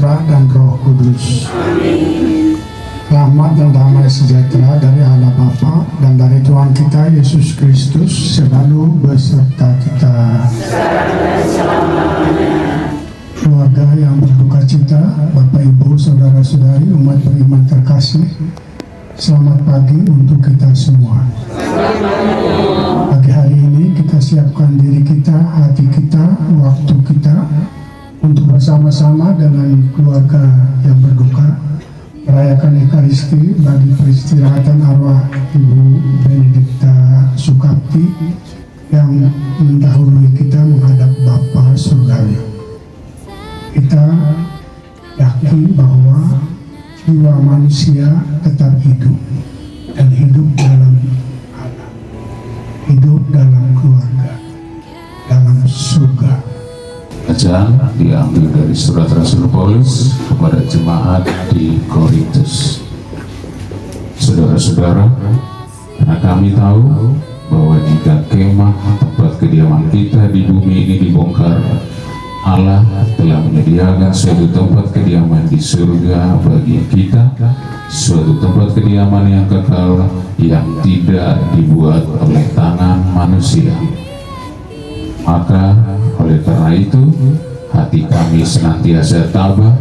Putra, dan Roh Kudus. Amin. Rahmat dan damai sejahtera dari Allah Bapa dan dari Tuhan kita Yesus Kristus selalu beserta kita. Keluarga yang berduka cita, Bapak Ibu, Saudara-saudari, umat beriman terkasih, selamat pagi untuk kita semua. Pagi hari ini kita siapkan diri kita, hati kita, waktu kita untuk bersama-sama dengan keluarga yang berduka merayakan Ekaristi bagi peristirahatan arwah Ibu Benedikta Sukapti yang mendahului kita menghadap Bapa Surgawi. Kita yakin bahwa jiwa manusia tetap hidup dan hidup dalam Allah, hidup dalam keluarga, dalam surga. Bacaan diambil dari surat Rasul Paulus kepada jemaat di Korintus. Saudara-saudara, karena kami tahu bahwa jika kemah tempat kediaman kita di bumi ini dibongkar, Allah telah menyediakan suatu tempat kediaman di surga bagi kita, suatu tempat kediaman yang kekal yang tidak dibuat oleh tangan manusia. Maka oleh karena itu hati kami senantiasa tabah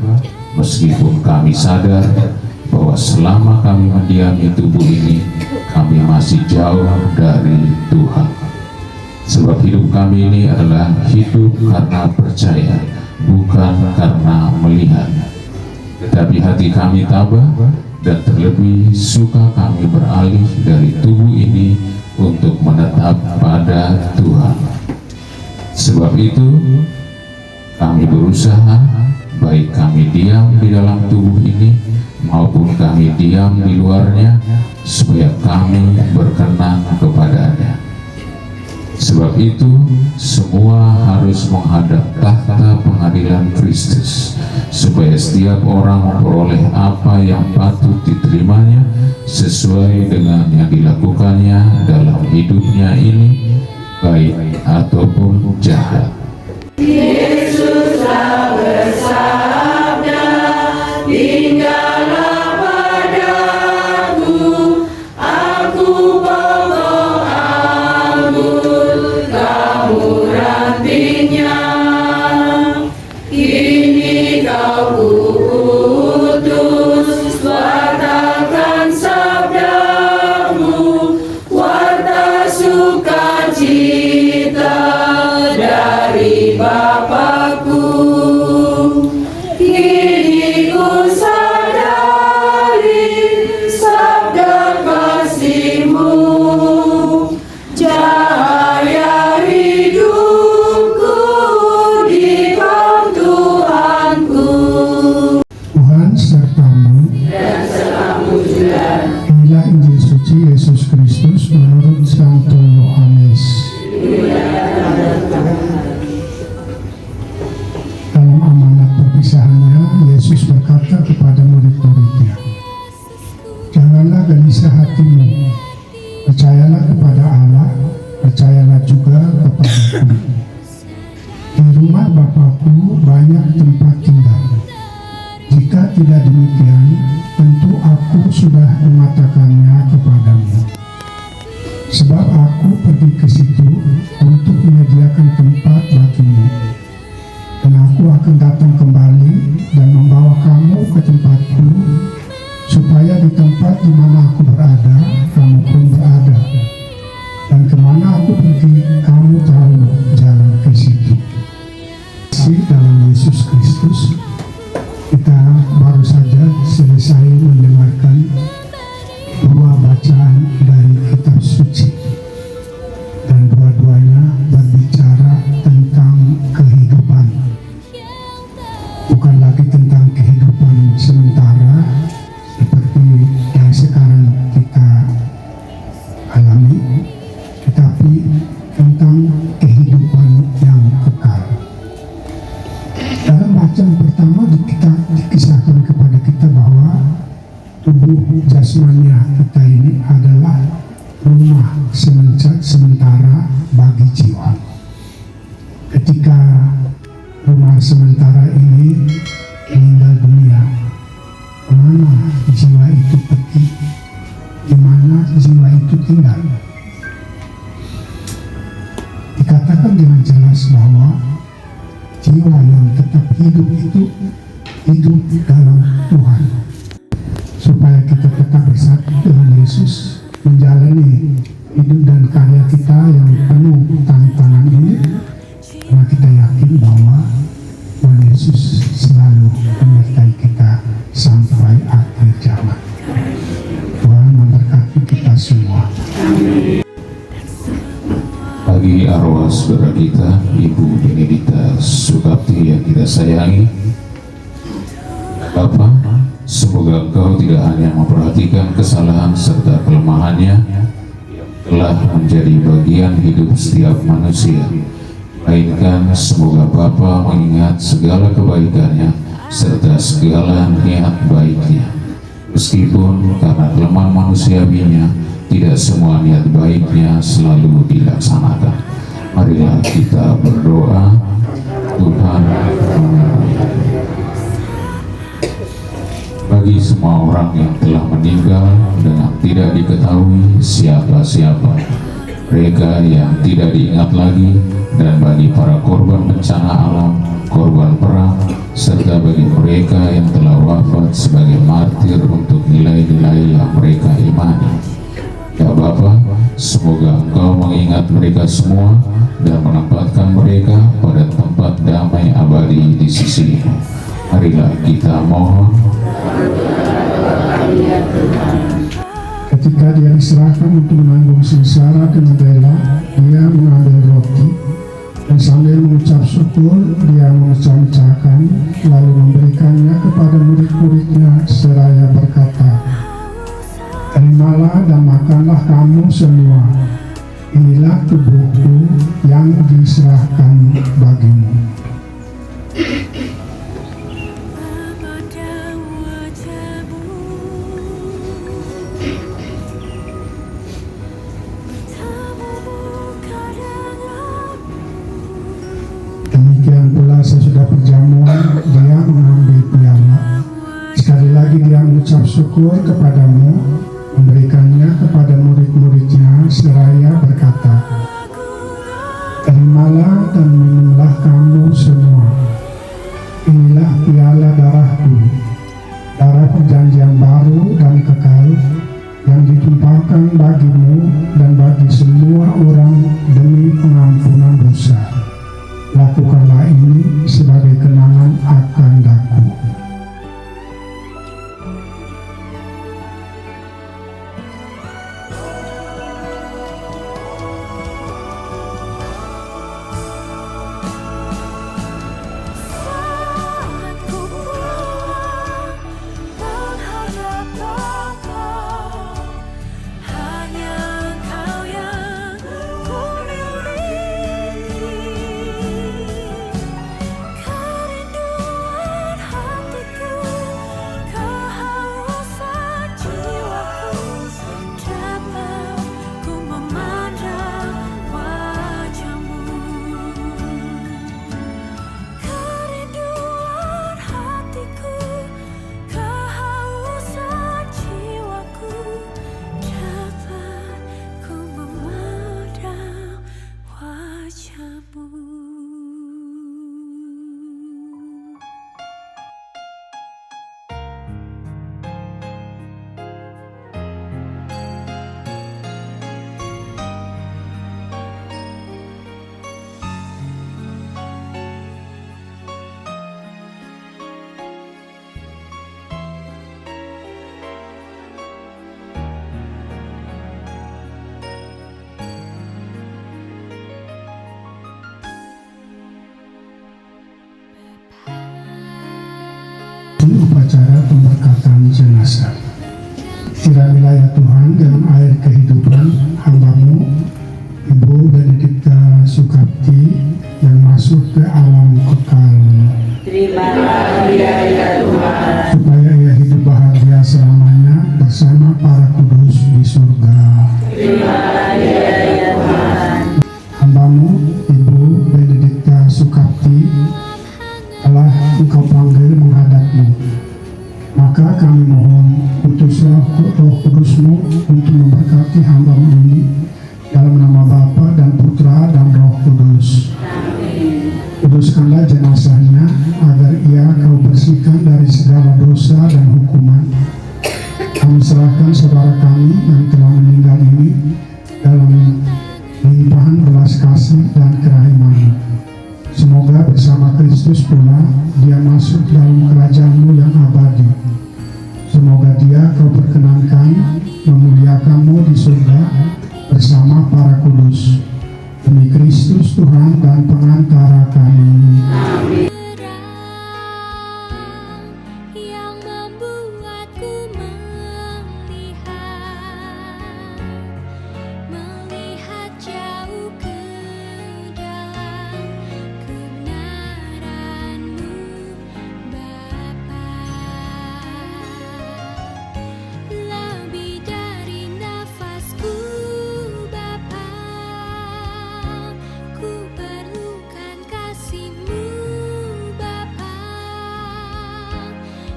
meskipun kami sadar bahwa selama kami mendiami tubuh ini kami masih jauh dari Tuhan. Sebab hidup kami ini adalah hidup karena percaya, bukan karena melihat. Tetapi hati kami tabah dan terlebih suka kami beralih dari tubuh ini untuk menetap pada Tuhan. Sebab itu kami berusaha, baik kami diam di dalam tubuh ini maupun kami diam di luarnya, supaya kami berkenan kepadanya. Sebab itu semua harus menghadap tahta pengadilan Kristus, supaya setiap orang memperoleh apa yang patut diterimanya sesuai dengan yang dilakukannya dalam hidupnya ini, baik ataupun jahat. Yesuslah bersabda, tinggallah padaku, aku pokok anggur, kamu rantingnya. Kini kau kuutus, wartakan sabdamu, warta sukacita dari Bapakku. Kini ku sadari sabda kasih-Mu, cahaya hidupku di bawah Tuhanku. Tuhan sertamu Dan selamu juga. Inilah Injil suci Yesus Kristus menurut Santo Yohanes. Dalam amanat perpisahannya, Yesus berkata kepada murid-muridnya, "Janganlah gelisah hatimu, percayalah kepada Allah, percayalah juga kepadaku. Di rumah Bapakku banyak tempat tinggal. Jika tidak demikian, tentu aku sudah mengatakannya kepadamu. Sebab aku pergi ke situ untuk menyediakan tempat bagimu. Dan aku akan datang kembali dan membawa kamu ke tempatku, supaya di tempat di mana aku berada, kamu pun berada. Dan kemana aku pergi, kamu tahu jalan ke situ." Dalam Yesus Kristus, kita baru saja selesai mendengarkan dua bacaan dari kitab suci, dan dua-duanya berbicara tentang kehidupan, bukan lagi tentang kehidupan sementara seperti yang sekarang kita alami, tetapi tentang kehidupan yang kekal. Dalam bacaan pertama kita dikisahkan kepada kita bahwa tubuh jasmania kita ini adalah rumah sementara bagi jiwa. Ketika rumah sementara ini meninggal dunia, kemana jiwa itu pergi, di mana jiwa itu tinggal. Dikatakan dengan jelas bahwa jiwa yang tetap hidup itu hidup dalam Tuhan, supaya kita tetap bersatu dengan Yesus, menjalani hidup dan karya kita yang penuh tantangan ini, karena kita yakin bahwa Tuhan Yesus selalu menyertai kita sampai akhir zaman. Tuhan memberkati kita semua. Bagi arwah saudara kita, Ibu Benedikta Sukapti yang kita sayangi, Bapa, semoga Engkau tidak hanya memperhatikan kesalahan serta kelemahannya yang telah menjadi bagian hidup setiap manusia, melainkan semoga Bapa mengingat segala kebaikannya serta segala niat baiknya. Meskipun karena kelemahan manusiawinya, tidak semua niat baiknya selalu dilaksanakan. Marilah kita berdoa. Tuhan, bagi semua orang yang telah meninggal dengan tidak diketahui siapa-siapa, mereka yang tidak diingat lagi, dan bagi para korban bencana alam, korban perang, serta bagi mereka yang telah wafat sebagai martir untuk nilai-nilai yang mereka imani. Ya Bapa, semoga Engkau mengingat mereka semua dan menempatkan mereka pada tempat damai abadi di sisi-Mu. Marilah kita mohon. Ketika dia diserahkan untuk menanggung sengsara dengan rela, dia mengambil roti dan sambil mengucap syukur, dia memecah-mecahkan lalu memberikannya kepada murid-muridnya seraya berkata, "Terimalah dan makanlah kamu semua. Inilah tubuhku yang diserahkan bagimu." Demikian pula sesudah perjamuan, dia mengambil piala. Sekali lagi dia mengucap syukur kepadamu, memberikannya kepada murid-muridnya seraya berkata, "Terimalah dan minumlah kamu semua. Inilah piala darahku, darah perjanjian baru dan kekal, yang ditumpahkan bagimu dan bagi semua orang demi pengampunan dosa. Lakukanlah ini sebagai kenangan akan Aku." Upacara pemberkatan jenazah. Kiranya ya Tuhan, dalam air kehidupan hamba-Mu Ibu Benedikta Sukapti yang masuk ke alam kekal, Terimalah dia ya Tuhan, supaya ia hidup bahagia selamanya bersama para kudus di surga. terimalah dia ya Tuhan, Hamba-Mu Ibu Benedikta Sukapti telah Engkau panggil menghadap kasih dan kerahiman. Semoga bersama Kristus pula dia masuk dalam kerajaan-Mu yang abadi. Semoga dia Kau perkenankan memuliakan-Mu di surga bersama para kudus. Demi Kristus Tuhan dan pengantara kami. Yang membuatku melihat jauh ke dalam kebenaran-Mu, Bapa. Lebih dari nafasku, Bapa, ku perlukan kasih-Mu, Bapa.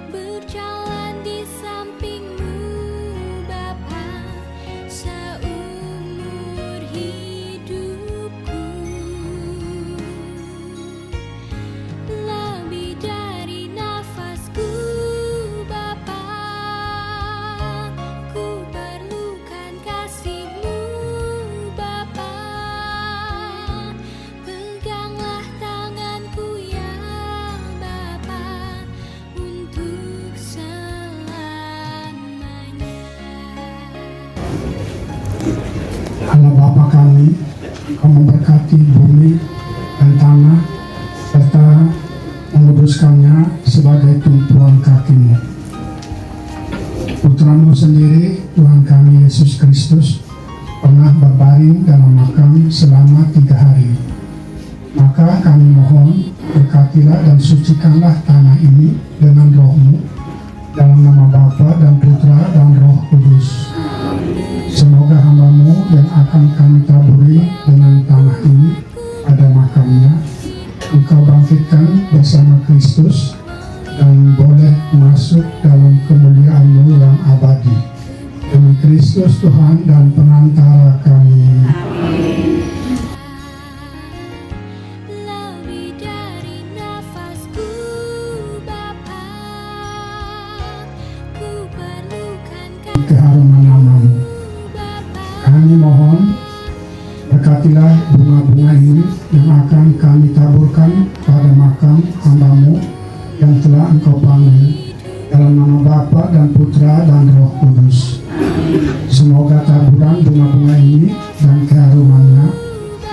Berjalan di samping-Mu, Bapa, seumur hidupku. Lebih dari nafasku, Bapa, ku perlukan kasih-Mu, Bapa. Peganglah tanganku ya Bapa, untuk selamanya. Allah Bapa kami, Kau memberkati bumi dan tanah serta menguduskannya sebagai tumpuan kaki-Mu. Putra-Mu sendiri, Tuhan kami Yesus Kristus, pernah berbaring dalam makam selama 3 hari. Maka kami mohon, berkatilah dan sucikanlah tanah ini dengan Roh-Mu, dalam nama Bapa dan Putra dan Roh Kudus. Semoga hamba-Mu yang akan kami taburi dengan tanah ini pada makamnya, Engkau bangkitkan bersama Kristus dan boleh masuk dalam kemuliaan-Mu yang abadi. Demi Kristus Tuhan dan pengantara kami. Lebih dari nafasku, Bapa, ku perlukan Keharuman nama-Mu. Bapa. Kami mohon, berkatilah bunga-bunga ini yang akan kami taburkan pada makam hamba-Mu yang telah Engkau panggil, dalam nama Bapa dan Putra dan Roh Kudus. Semoga taburan bunga-bunga ini dan keharumannya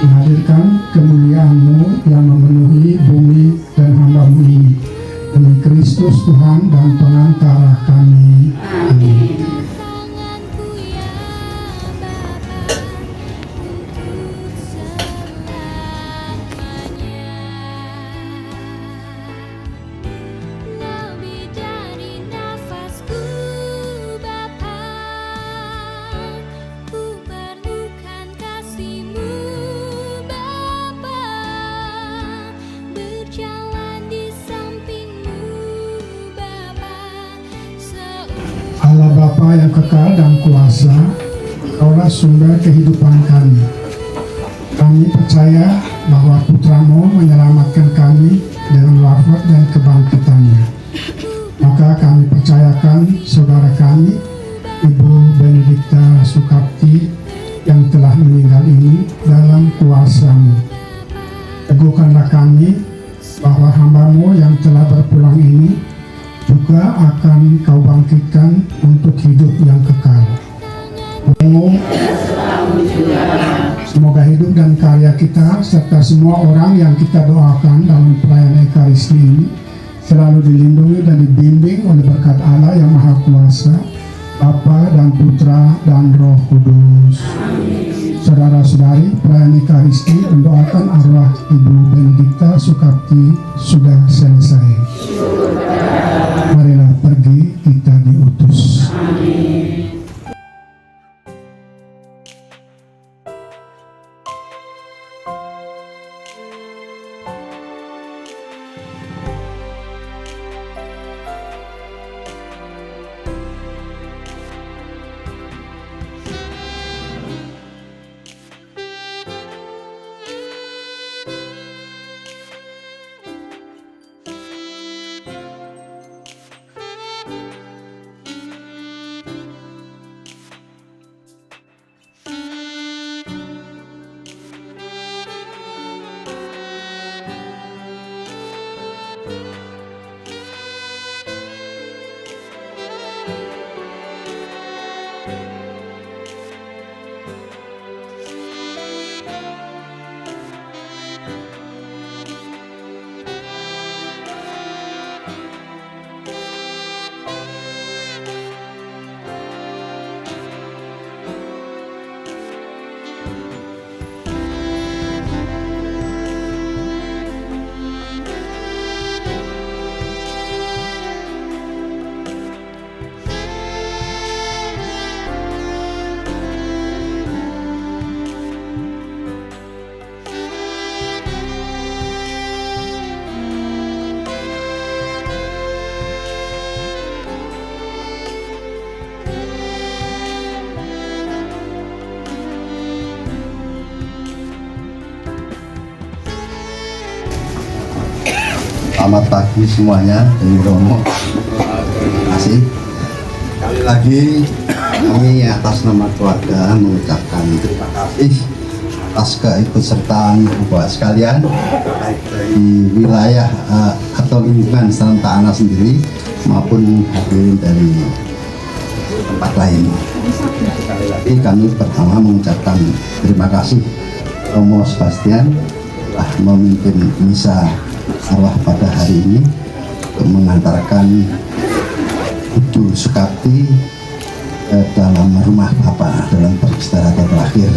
menghadirkan kemuliaan-Mu yang memenuhi bumi dan hamba-Mu ini. Demi Kristus Tuhan dan pengantara kami. Amin. Tanganku ya Bapa, untuk selamanya. Lebih dari nafasku, Bapa, ku perlukan kasih-Mu, Bapa. Berjalan di samping-Mu, Bapa, Allah Bapa yang kekal dan kuasa, Kaulah sumber kehidupan kami. Kami percaya bahwa Putra-Mu menyelamatkan kami dengan wafat dan kebangkitannya. Maka kami percayakan saudara kami, Ibu Benedikta Sukapti yang telah meninggal ini dalam kuasa-Mu. Teguhkanlah kami bahwa hamba-Mu yang telah berpulang ini juga akan Kau bangkitkan untuk hidup yang kekal. Semoga hidup dan karya kita serta semua orang yang kita doakan dalam pelayanan Ekaristi ini selalu dilindungi dan dibimbing oleh berkat Allah yang Maha Kuasa, Bapa dan Putra dan Roh Kudus. Saudara-saudari, pelayanan Ekaristi mendoakan arwah Ibu Benedikta Sukapti sudah selesai. Marilah pergi, kita diutus. Selamat pagi semuanya dari Romo. Terima kasih. Sekali lagi kami atas nama keluarga mengucapkan terima kasih atas keikutsertaan Bapak sekalian baik dari wilayah atau lingkungan Santa Ana sendiri maupun hadirin dari tempat lain. Sekali lagi kami pertama mengucapkan terima kasih Romo Sebastian telah memimpin misa arwah pada hari ini untuk mengantarkan Ibu Sukati ke dalam rumah Bapa dalam peristirahatan terakhir.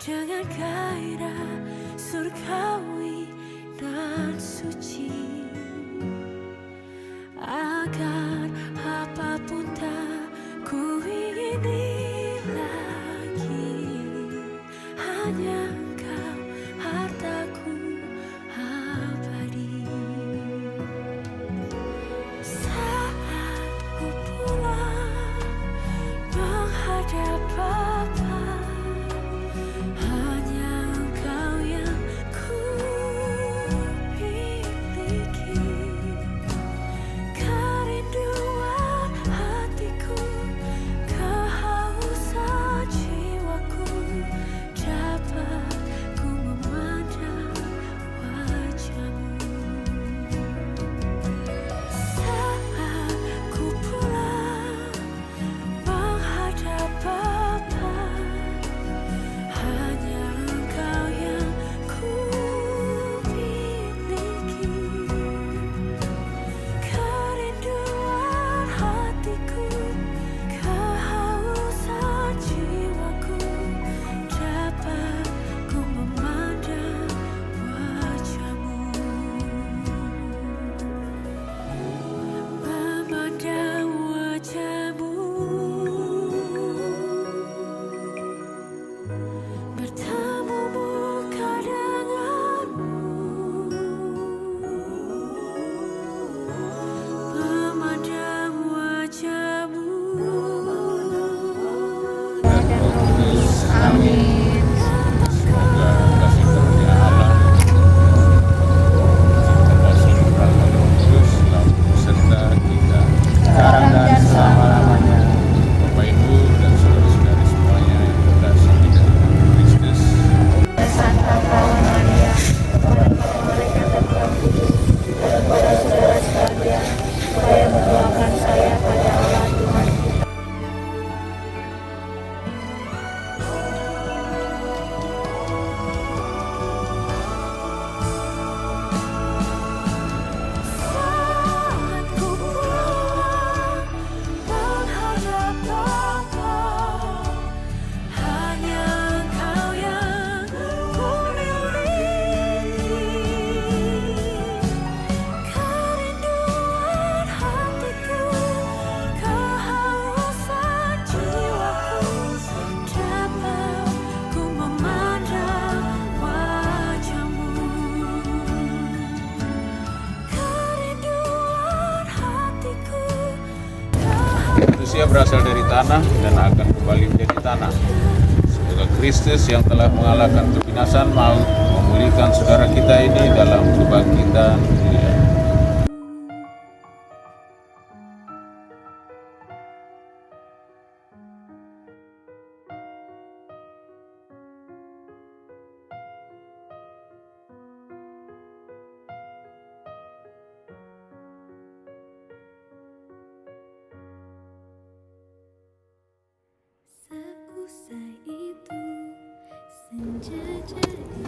dengan gairah surgawi dan suci, agar apapun tak ku ingini lagi, hanya Engkau hartaku abadi. Saat ku pulang menghadap Bapa, hanya Engkau yang ku miliki. Kerinduan hatiku, kehausan jiwaku, dapat ku memandang wajah-Mu. Saat ku pulang menghadap Bapa, hanya Engkau yang ku miliki. Kerinduan hatiku, kehausan jiwaku, dapat ku memandang wajah-Mu. Memandang wajah-Mu, bertemu muka denganmu. Memandang wajah-Mu. Amin. Semoga kasih karunia Allah, cinta kasih Bapa dan Kudus selalu beserta kita Sekarang dan selama-lamanya. Bapak Ibu dan saudara-saudari semuanya yang terkasih di dalam Kristus. Santa Paula Maria, kepada mereka dan kudus, dan kepada saudara sekalian, supaya mendoakan saya pada Allah Tuhan kita. Saat ku pulang menghadap Bapa, hanya Engkau yang ku miliki. Kerinduan hatiku, kehausan jiwaku, dapat ku memandang wajah-Mu. Kerinduan hatiku, Manusia berasal dari tanah dan akan kembali menjadi tanah. Semoga Kristus yang telah mengalahkan kebinasan maut memulihkan saudara kita ini dalam kebangkitan dunia. seusai itu senja jadi